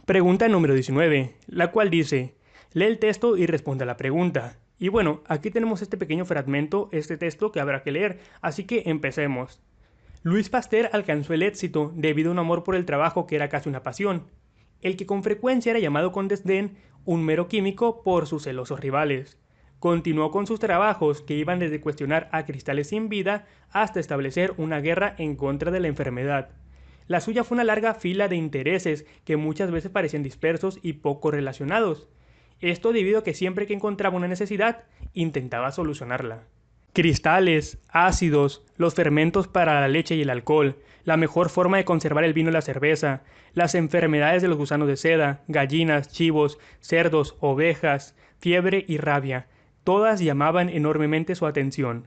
Pregunta número 19, la cual dice, lee el texto y responde a la pregunta. Y bueno, aquí tenemos este pequeño fragmento, este texto que habrá que leer, así que empecemos. Luis Pasteur alcanzó el éxito debido a un amor por el trabajo que era casi una pasión, el que con frecuencia era llamado con desdén un mero químico por sus celosos rivales. Continuó con sus trabajos que iban desde cuestionar a cristales sin vida hasta establecer una guerra en contra de la enfermedad. La suya fue una larga fila de intereses que muchas veces parecían dispersos y poco relacionados. Esto debido a que siempre que encontraba una necesidad, intentaba solucionarla. Cristales, ácidos, los fermentos para la leche y el alcohol, la mejor forma de conservar el vino y la cerveza, las enfermedades de los gusanos de seda, gallinas, chivos, cerdos, ovejas, fiebre y rabia, todas llamaban enormemente su atención.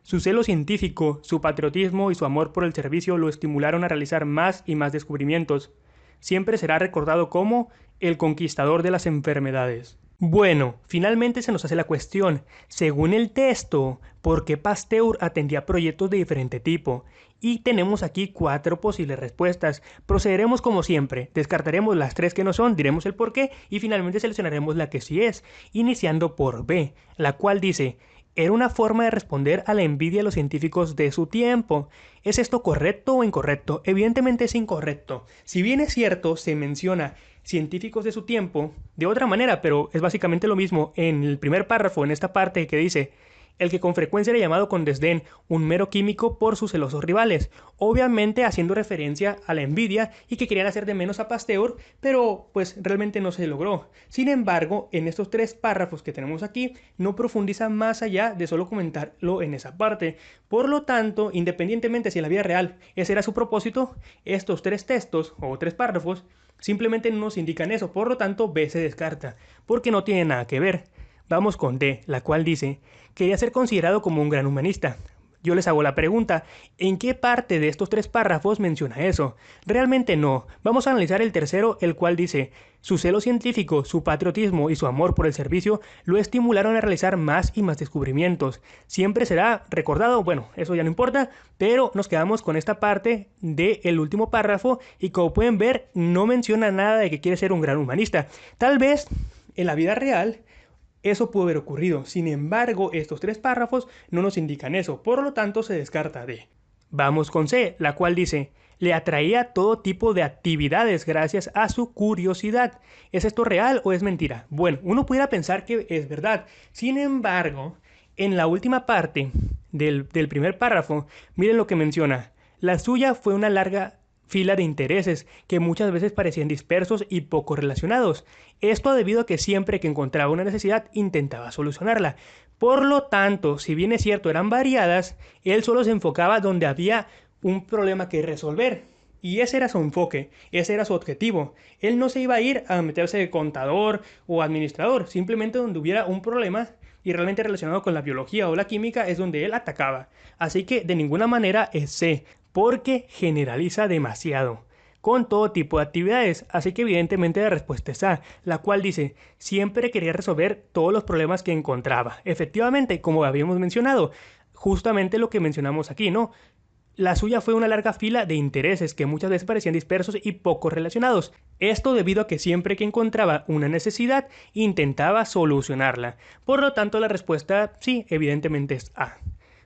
Su celo científico, su patriotismo y su amor por el servicio lo estimularon a realizar más y más descubrimientos. Siempre será recordado como el conquistador de las enfermedades. Bueno, finalmente se nos hace la cuestión, según el texto, ¿por qué Pasteur atendía proyectos de diferente tipo? Y tenemos aquí 4 posibles respuestas. Procederemos como siempre, descartaremos las 3 que no son, diremos el por qué y finalmente seleccionaremos la que sí es, iniciando por B, la cual dice, era una forma de responder a la envidia de los científicos de su tiempo. ¿Es esto correcto o incorrecto? Evidentemente es incorrecto. Si bien es cierto, se menciona científicos de su tiempo de otra manera, pero es básicamente lo mismo en el primer párrafo, en esta parte que dice, el que con frecuencia era llamado con desdén un mero químico por sus celosos rivales, obviamente haciendo referencia a la envidia y que querían hacer de menos a Pasteur, pero pues realmente no se logró. Sin embargo, en estos 3 párrafos que tenemos aquí, no profundiza más allá de solo comentarlo en esa parte. Por lo tanto, independientemente si en la vida real ese era su propósito, estos 3 textos o 3 párrafos simplemente no nos indican eso, por lo tanto B se descarta, porque no tiene nada que ver. Vamos con D, la cual dice, quería ser considerado como un gran humanista. Yo les hago la pregunta, ¿en qué parte de estos 3 párrafos menciona eso? Realmente no. Vamos a analizar el tercero, el cual dice, su celo científico, su patriotismo y su amor por el servicio lo estimularon a realizar más y más descubrimientos. Siempre será recordado, bueno, eso ya no importa, pero nos quedamos con esta parte del último párrafo y como pueden ver, no menciona nada de que quiere ser un gran humanista. Tal vez en la vida real eso pudo haber ocurrido, sin embargo, estos 3 párrafos no nos indican eso, por lo tanto se descarta D. Vamos con C, la cual dice, le atraía todo tipo de actividades gracias a su curiosidad. ¿Es esto real o es mentira? Bueno, uno pudiera pensar que es verdad, sin embargo, en la última parte del primer párrafo, miren lo que menciona, la suya fue una larga fila de intereses que muchas veces parecían dispersos y poco relacionados. Esto debido a que siempre que encontraba una necesidad intentaba solucionarla. Por lo tanto, si bien es cierto eran variadas, él solo se enfocaba donde había un problema que resolver. Y ese era su enfoque, ese era su objetivo. Él no se iba a ir a meterse de contador o administrador, simplemente donde hubiera un problema y realmente relacionado con la biología o la química es donde él atacaba. Así que de ninguna manera es C, porque generaliza demasiado con todo tipo de actividades, así que evidentemente la respuesta es A, la cual dice, siempre quería resolver todos los problemas que encontraba. Efectivamente, como habíamos mencionado, justamente lo que mencionamos aquí, ¿no? La suya fue una larga fila de intereses que muchas veces parecían dispersos y poco relacionados. Esto debido a que siempre que encontraba una necesidad, intentaba solucionarla. Por lo tanto, la respuesta sí, evidentemente es A.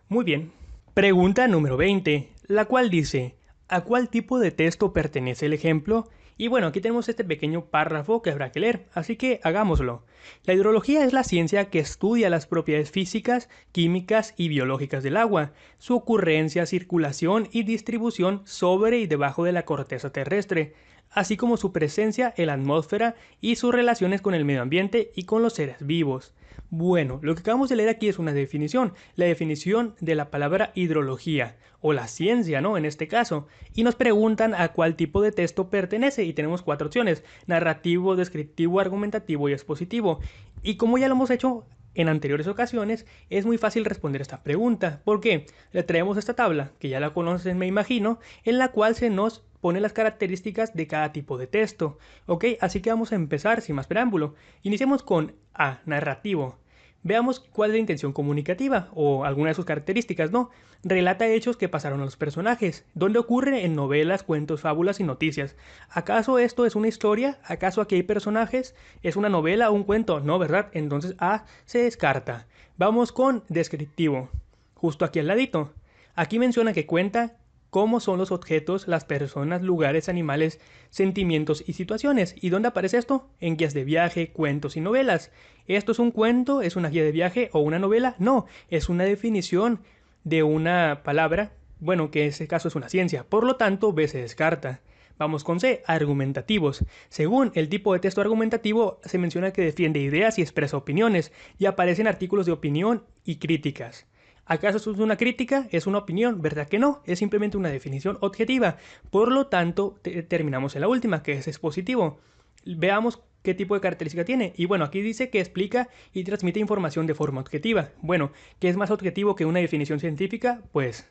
Muy bien. Pregunta número 20, la cual dice, ¿a cuál tipo de texto pertenece el ejemplo? Y bueno, aquí tenemos este pequeño párrafo que habrá que leer, así que hagámoslo. La hidrología es la ciencia que estudia las propiedades físicas, químicas y biológicas del agua, su ocurrencia, circulación y distribución sobre y debajo de la corteza terrestre, así como su presencia en la atmósfera y sus relaciones con el medio ambiente y con los seres vivos. Bueno, lo que acabamos de leer aquí es una definición, la definición de la palabra hidrología, o la ciencia, ¿no? En este caso, y nos preguntan a cuál tipo de texto pertenece, y tenemos 4 opciones, narrativo, descriptivo, argumentativo y expositivo, y como ya lo hemos hecho en anteriores ocasiones, es muy fácil responder esta pregunta. ¿Por qué? Le traemos esta tabla, que ya la conocen me imagino, en la cual se nos pone las características de cada tipo de texto. ¿Ok? Así que vamos a empezar sin más preámbulo. Iniciemos con A, narrativo. Veamos cuál es la intención comunicativa o alguna de sus características, ¿no? Relata hechos que pasaron a los personajes. ¿Dónde ocurre? En novelas, cuentos, fábulas y noticias. ¿Acaso esto es una historia? ¿Acaso aquí hay personajes? ¿Es una novela o un cuento? No, ¿verdad? Entonces A se descarta. Vamos con descriptivo. Justo aquí al ladito. Aquí menciona que cuenta cómo son los objetos, las personas, lugares, animales, sentimientos y situaciones. ¿Y dónde aparece esto? En guías de viaje, cuentos y novelas. ¿Esto es un cuento? ¿Es una guía de viaje o una novela? No, es una definición de una palabra, bueno, que en este caso es una ciencia. Por lo tanto, B se descarta. Vamos con C, argumentativos. Según el tipo de texto argumentativo, se menciona que defiende ideas y expresa opiniones, y aparecen artículos de opinión y críticas. ¿Acaso esto es una crítica? ¿Es una opinión? ¿Verdad que no? Es simplemente una definición objetiva. Por lo tanto, terminamos en la última, que es expositivo. Veamos qué tipo de característica tiene. Y bueno, aquí dice que explica y transmite información de forma objetiva. Bueno, ¿qué es más objetivo que una definición científica? Pues,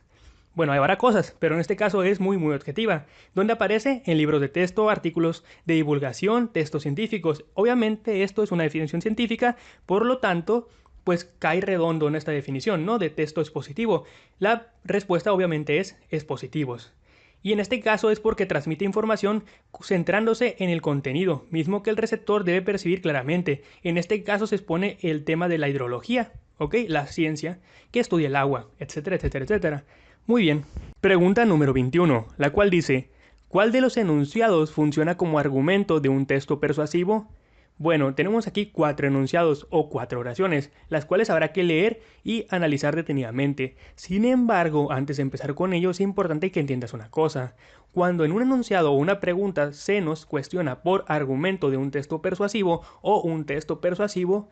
bueno, hay varias cosas, pero en este caso es muy objetiva. ¿Dónde aparece? En libros de texto, artículos de divulgación, textos científicos. Obviamente esto es una definición científica, por lo tanto, pues cae redondo en esta definición, ¿no? De texto expositivo. La respuesta obviamente es expositivos. Y en este caso es porque transmite información centrándose en el contenido, mismo que el receptor debe percibir claramente. En este caso se expone el tema de la hidrología, ¿ok? La ciencia que estudia el agua, etcétera, etcétera, etcétera. Muy bien. Pregunta número 21, la cual dice, ¿cuál de los enunciados funciona como argumento de un texto persuasivo? Bueno, tenemos aquí 4 enunciados o 4 oraciones, las cuales habrá que leer y analizar detenidamente. Sin embargo, antes de empezar con ello, es importante que entiendas una cosa. Cuando en un enunciado o una pregunta se nos cuestiona por argumento de un texto persuasivo o un texto persuasivo,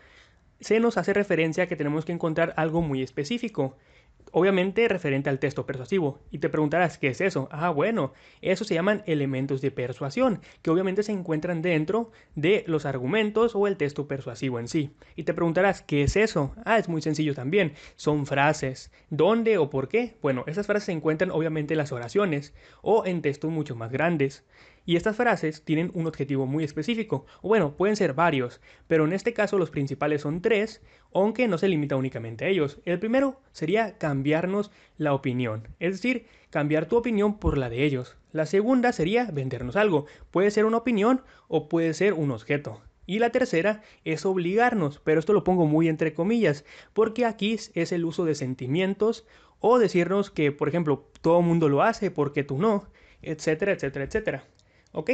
se nos hace referencia a que tenemos que encontrar algo muy específico. Obviamente referente al texto persuasivo. Y te preguntarás, ¿qué es eso? Ah, bueno, eso se llaman elementos de persuasión, que obviamente se encuentran dentro de los argumentos o el texto persuasivo en sí. Y te preguntarás, ¿qué es eso? Ah, es muy sencillo también. Son frases. ¿Dónde o por qué? Bueno, esas frases se encuentran obviamente en las oraciones o en textos mucho más grandes. Y estas frases tienen un objetivo muy específico, o bueno, pueden ser varios, pero en este caso los principales son 3, aunque no se limita únicamente a ellos. El primero sería cambiarnos la opinión, es decir, cambiar tu opinión por la de ellos. La segunda sería vendernos algo, puede ser una opinión o puede ser un objeto. Y la tercera es obligarnos, pero esto lo pongo muy entre comillas, porque aquí es el uso de sentimientos o decirnos que, por ejemplo, todo el mundo lo hace porque tú no, etcétera, etcétera, etcétera. ¿Ok?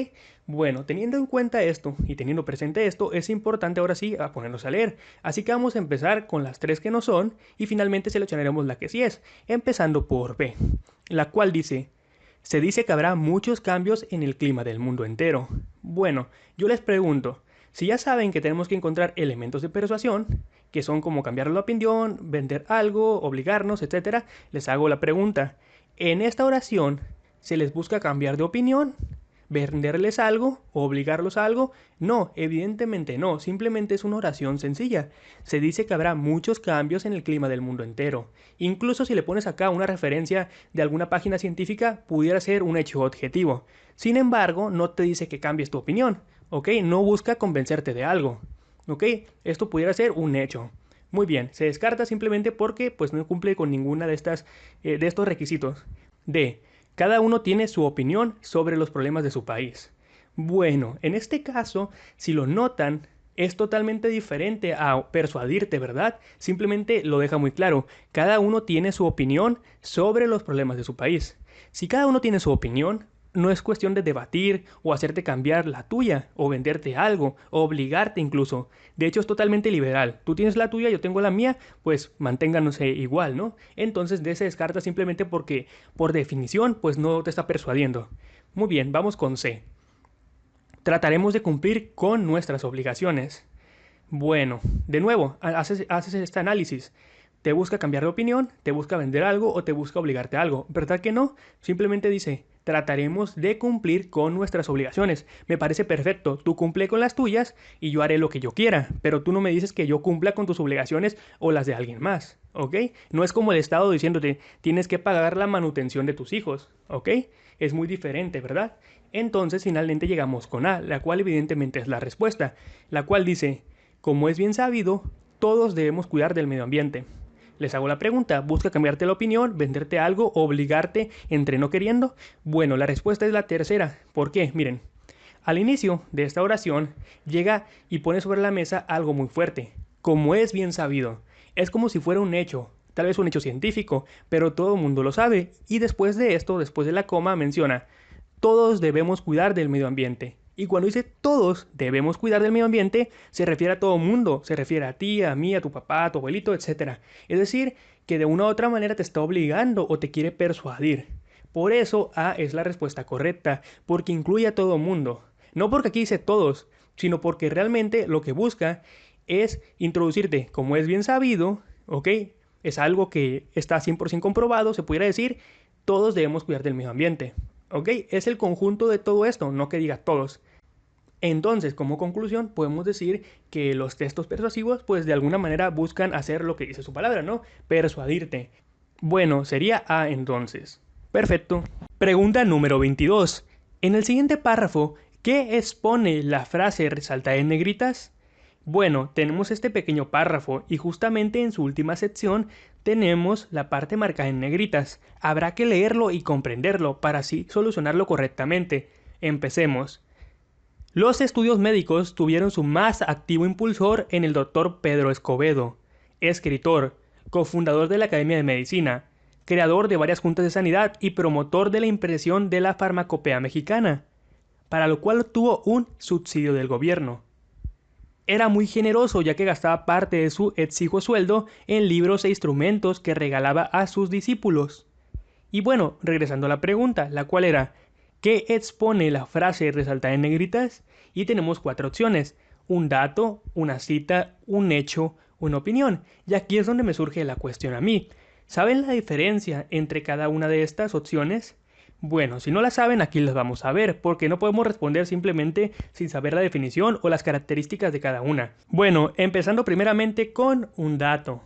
Bueno, teniendo en cuenta esto y teniendo presente esto, es importante ahora sí a ponernos a leer. Así que vamos a empezar con las 3 que no son y finalmente seleccionaremos la que sí es, empezando por B, la cual dice, se dice que habrá muchos cambios en el clima del mundo entero. Bueno, yo les pregunto, si ya saben que tenemos que encontrar elementos de persuasión, que son como cambiar la opinión, vender algo, obligarnos, etcétera, les hago la pregunta, ¿en esta oración se les busca cambiar de opinión? ¿Venderles algo? ¿O obligarlos a algo? No, evidentemente no, simplemente es una oración sencilla. Se dice que habrá muchos cambios en el clima del mundo entero. Incluso si le pones acá una referencia de alguna página científica, pudiera ser un hecho objetivo. Sin embargo, no te dice que cambies tu opinión, ¿ok? No busca convencerte de algo, ¿ok? Esto pudiera ser un hecho. Muy bien, se descarta simplemente porque pues no cumple con ninguna de estos requisitos. D. Cada uno tiene su opinión sobre los problemas de su país. Bueno, en este caso, si lo notan, es totalmente diferente a persuadirte, ¿verdad? Simplemente lo deja muy claro. Cada uno tiene su opinión sobre los problemas de su país. Si cada uno tiene su opinión, no es cuestión de debatir o hacerte cambiar la tuya o venderte algo o obligarte incluso. De hecho es totalmente liberal. Tú tienes la tuya, yo tengo la mía, pues manténganse igual, ¿no? Entonces de se descarta simplemente porque por definición pues no te está persuadiendo. Muy bien, vamos con C. Trataremos de cumplir con nuestras obligaciones. Bueno, de nuevo, haces este análisis. ¿Te busca cambiar de opinión? ¿Te busca vender algo o te busca obligarte a algo? ¿Verdad que no? Simplemente dice, trataremos de cumplir con nuestras obligaciones. Me parece perfecto. Tú cumple con las tuyas y yo haré lo que yo quiera. Pero tú no me dices que yo cumpla con tus obligaciones o las de alguien más. ¿Ok? No es como el Estado diciéndote, tienes que pagar la manutención de tus hijos. ¿Ok? Es muy diferente, ¿verdad? Entonces finalmente llegamos con A, la cual evidentemente es la respuesta, la cual dice, como es bien sabido, todos debemos cuidar del medio ambiente. Les hago la pregunta, ¿busca cambiarte la opinión, venderte algo, obligarte, entre no queriendo? Bueno, la respuesta es la tercera. ¿Por qué? Miren, al inicio de esta oración llega y pone sobre la mesa algo muy fuerte, como es bien sabido. Es como si fuera un hecho, tal vez un hecho científico, pero todo el mundo lo sabe. Y después de esto, después de la coma, menciona, todos debemos cuidar del medio ambiente. Y cuando dice todos debemos cuidar del medio ambiente, se refiere a todo el mundo, se refiere a ti, a mí, a tu papá, a tu abuelito, etcétera. Es decir, que de una u otra manera te está obligando o te quiere persuadir. Por eso A es la respuesta correcta, porque incluye a todo el mundo. No porque aquí dice todos, sino porque realmente lo que busca es introducirte, como es bien sabido, ¿ok? Es algo que está 100% comprobado, se pudiera decir, todos debemos cuidar del medio ambiente. ¿Ok? Es el conjunto de todo esto, no que diga todos. Entonces, como conclusión, podemos decir que los textos persuasivos, pues de alguna manera buscan hacer lo que dice su palabra, ¿no? Persuadirte. Bueno, sería A entonces. Perfecto. Pregunta número 22. En el siguiente párrafo, ¿qué expone la frase resaltada en negritas? Bueno, tenemos este pequeño párrafo y justamente en su última sección tenemos la parte marcada en negritas. Habrá que leerlo y comprenderlo para así solucionarlo correctamente. Empecemos. Los estudios médicos tuvieron su más activo impulsor en el doctor Pedro Escobedo, escritor, cofundador de la Academia de Medicina, creador de varias juntas de sanidad y promotor de la impresión de la farmacopea mexicana, para lo cual obtuvo un subsidio del gobierno. Era muy generoso ya que gastaba parte de su exiguo sueldo en libros e instrumentos que regalaba a sus discípulos. Y bueno, regresando a la pregunta, la cual era, ¿qué expone la frase resaltada en negritas? Y tenemos 4 opciones, un dato, una cita, un hecho, una opinión. Y aquí es donde me surge la cuestión a mí. ¿Saben la diferencia entre cada una de estas opciones? Bueno, si no la saben, aquí las vamos a ver, porque no podemos responder simplemente sin saber la definición o las características de cada una. Bueno, empezando primeramente con un dato.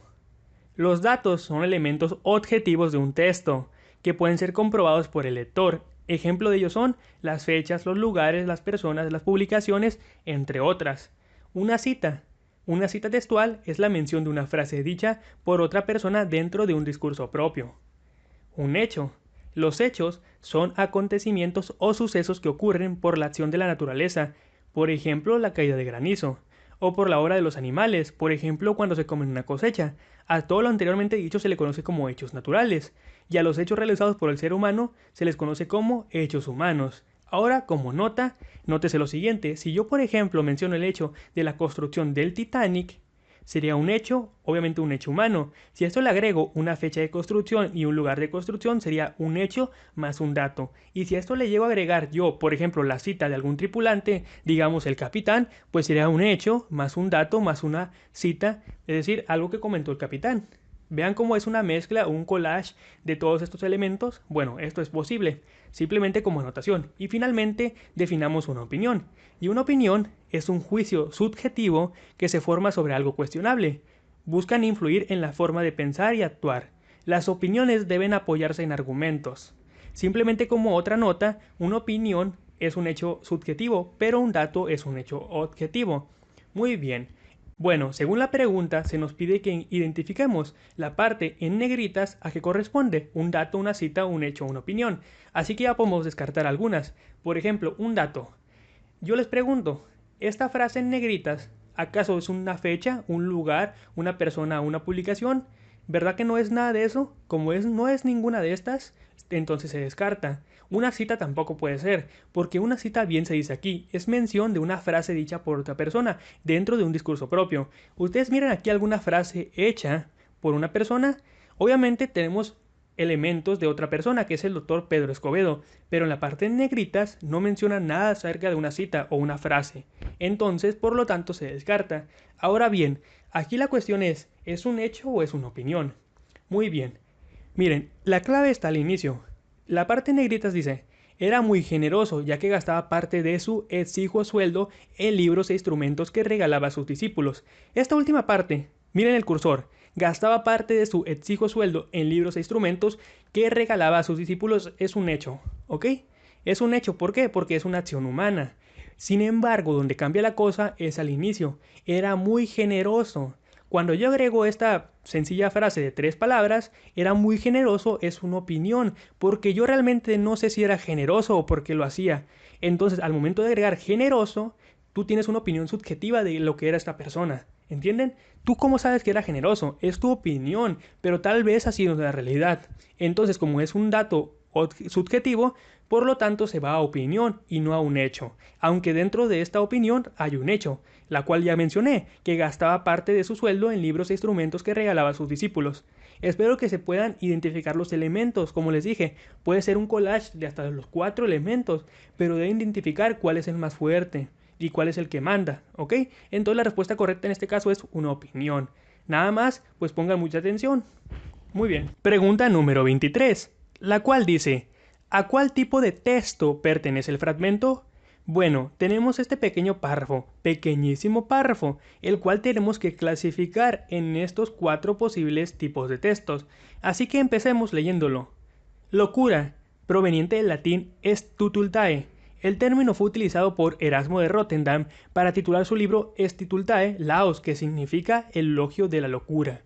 Los datos son elementos objetivos de un texto, que pueden ser comprobados por el lector. Ejemplo de ellos son las fechas, los lugares, las personas, las publicaciones, entre otras. Una cita. Una cita textual es la mención de una frase dicha por otra persona dentro de un discurso propio. Un hecho. Los hechos son acontecimientos o sucesos que ocurren por la acción de la naturaleza, por ejemplo la caída de granizo, o por la obra de los animales, por ejemplo cuando se comen una cosecha. A todo lo anteriormente dicho se le conoce como hechos naturales, y a los hechos realizados por el ser humano se les conoce como hechos humanos. Ahora, como nota, nótese lo siguiente, si yo por ejemplo menciono el hecho de la construcción del Titanic, sería un hecho, obviamente un hecho humano. Si a esto le agrego una fecha de construcción y un lugar de construcción, sería un hecho más un dato. Y si a esto le llego a agregar yo, por ejemplo, la cita de algún tripulante, digamos el capitán, pues sería un hecho más un dato más una cita, es decir, algo que comentó el capitán. Vean cómo es una mezcla o un collage de todos estos elementos. Bueno, esto es posible, simplemente como anotación. Y finalmente, definamos una opinión. Y una opinión es un juicio subjetivo que se forma sobre algo cuestionable. Buscan influir en la forma de pensar y actuar. Las opiniones deben apoyarse en argumentos. Simplemente como otra nota, una opinión es un hecho subjetivo, pero un dato es un hecho objetivo. Muy bien. Bueno, según la pregunta, se nos pide que identifiquemos la parte en negritas a que corresponde, un dato, una cita, un hecho o una opinión. Así que ya podemos descartar algunas. Por ejemplo, un dato. Yo les pregunto, ¿esta frase en negritas acaso es una fecha, un lugar, una persona, una publicación? ¿Verdad que no es nada de eso? Como no es ninguna de estas, entonces se descarta. Una cita tampoco puede ser, porque una cita bien se dice aquí, es mención de una frase dicha por otra persona, dentro de un discurso propio. Ustedes miran aquí alguna frase hecha por una persona, obviamente tenemos elementos de otra persona, que es el doctor Pedro Escobedo, pero en la parte en negritas no menciona nada acerca de una cita o una frase. Entonces, por lo tanto, se descarta. Ahora bien, aquí la cuestión ¿es un hecho o es una opinión? Muy bien. Miren, la clave está al inicio. La parte en negritas dice, era muy generoso ya que gastaba parte de su exiguo sueldo en libros e instrumentos que regalaba a sus discípulos. Esta última parte, miren el cursor, gastaba parte de su exiguo sueldo en libros e instrumentos que regalaba a sus discípulos es un hecho, ¿ok? Es un hecho, ¿por qué? Porque es una acción humana. Sin embargo, donde cambia la cosa es al inicio. Era muy generoso. Cuando yo agrego esta sencilla frase de 3 palabras, era muy generoso, es una opinión, porque yo realmente no sé si era generoso o por qué lo hacía. Entonces, al momento de agregar generoso, tú tienes una opinión subjetiva de lo que era esta persona. ¿Entienden? ¿Tú cómo sabes que era generoso? Es tu opinión, pero tal vez así no es la realidad. Entonces, como es un dato subjetivo, por lo tanto se va a opinión y no a un hecho, aunque dentro de esta opinión hay un hecho, la cual ya mencioné, que gastaba parte de su sueldo en libros e instrumentos que regalaba a sus discípulos. Espero que se puedan identificar los elementos, como les dije, puede ser un collage de hasta los 4 elementos, pero deben identificar cuál es el más fuerte y cuál es el que manda, ¿ok? Entonces la respuesta correcta en este caso es una opinión. Nada más, pues pongan mucha atención. Muy bien. Pregunta número 23, la cual dice, ¿a cuál tipo de texto pertenece el fragmento? Bueno, tenemos este pequeño párrafo, pequeñísimo párrafo, el cual tenemos que clasificar en estos 4 posibles tipos de textos. Así que empecemos leyéndolo. Locura, proveniente del latín Stutultae. El término fue utilizado por Erasmo de Rotterdam para titular su libro Stutultae Laos, que significa elogio de la locura.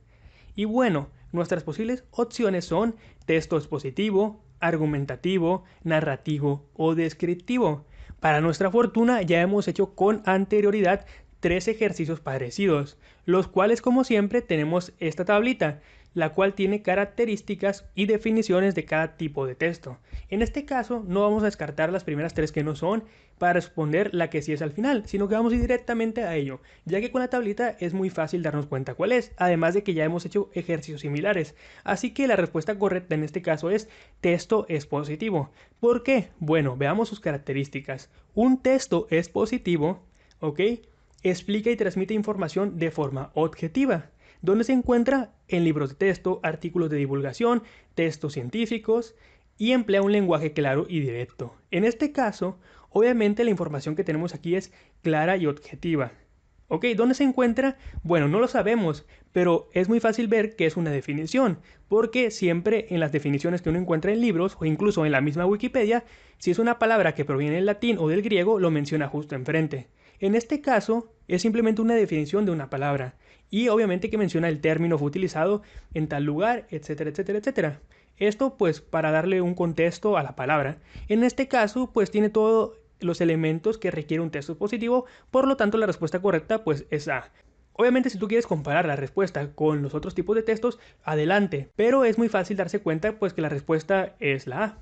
Y bueno, nuestras posibles opciones son texto expositivo, argumentativo, narrativo o descriptivo. Para nuestra fortuna ya hemos hecho con anterioridad 3 ejercicios parecidos, los cuales como siempre tenemos esta tablita, la cual tiene características y definiciones de cada tipo de texto. En este caso no vamos a descartar las primeras 3 que no son para responder la que sí es al final, sino que vamos a ir directamente a ello, ya que con la tablita es muy fácil darnos cuenta cuál es, además de que ya hemos hecho ejercicios similares. Así que la respuesta correcta en este caso es texto expositivo. ¿Por qué? Bueno, veamos sus características. Un texto expositivo, ¿ok?, explica y transmite información de forma objetiva, donde se encuentra en libros de texto, artículos de divulgación, textos científicos y emplea un lenguaje claro y directo. En este caso, obviamente la información que tenemos aquí es clara y objetiva. ¿Ok? ¿Dónde se encuentra? Bueno, no lo sabemos, pero es muy fácil ver que es una definición, porque siempre en las definiciones que uno encuentra en libros o incluso en la misma Wikipedia, si es una palabra que proviene del latín o del griego, lo menciona justo enfrente. En este caso, es simplemente una definición de una palabra, y obviamente que menciona el término fue utilizado en tal lugar, etcétera, etcétera, etcétera. Esto pues para darle un contexto a la palabra. En este caso pues tiene todos los elementos que requiere un texto positivo, por lo tanto la respuesta correcta pues es A. Obviamente si tú quieres comparar la respuesta con los otros tipos de textos, adelante, pero es muy fácil darse cuenta pues que la respuesta es la A.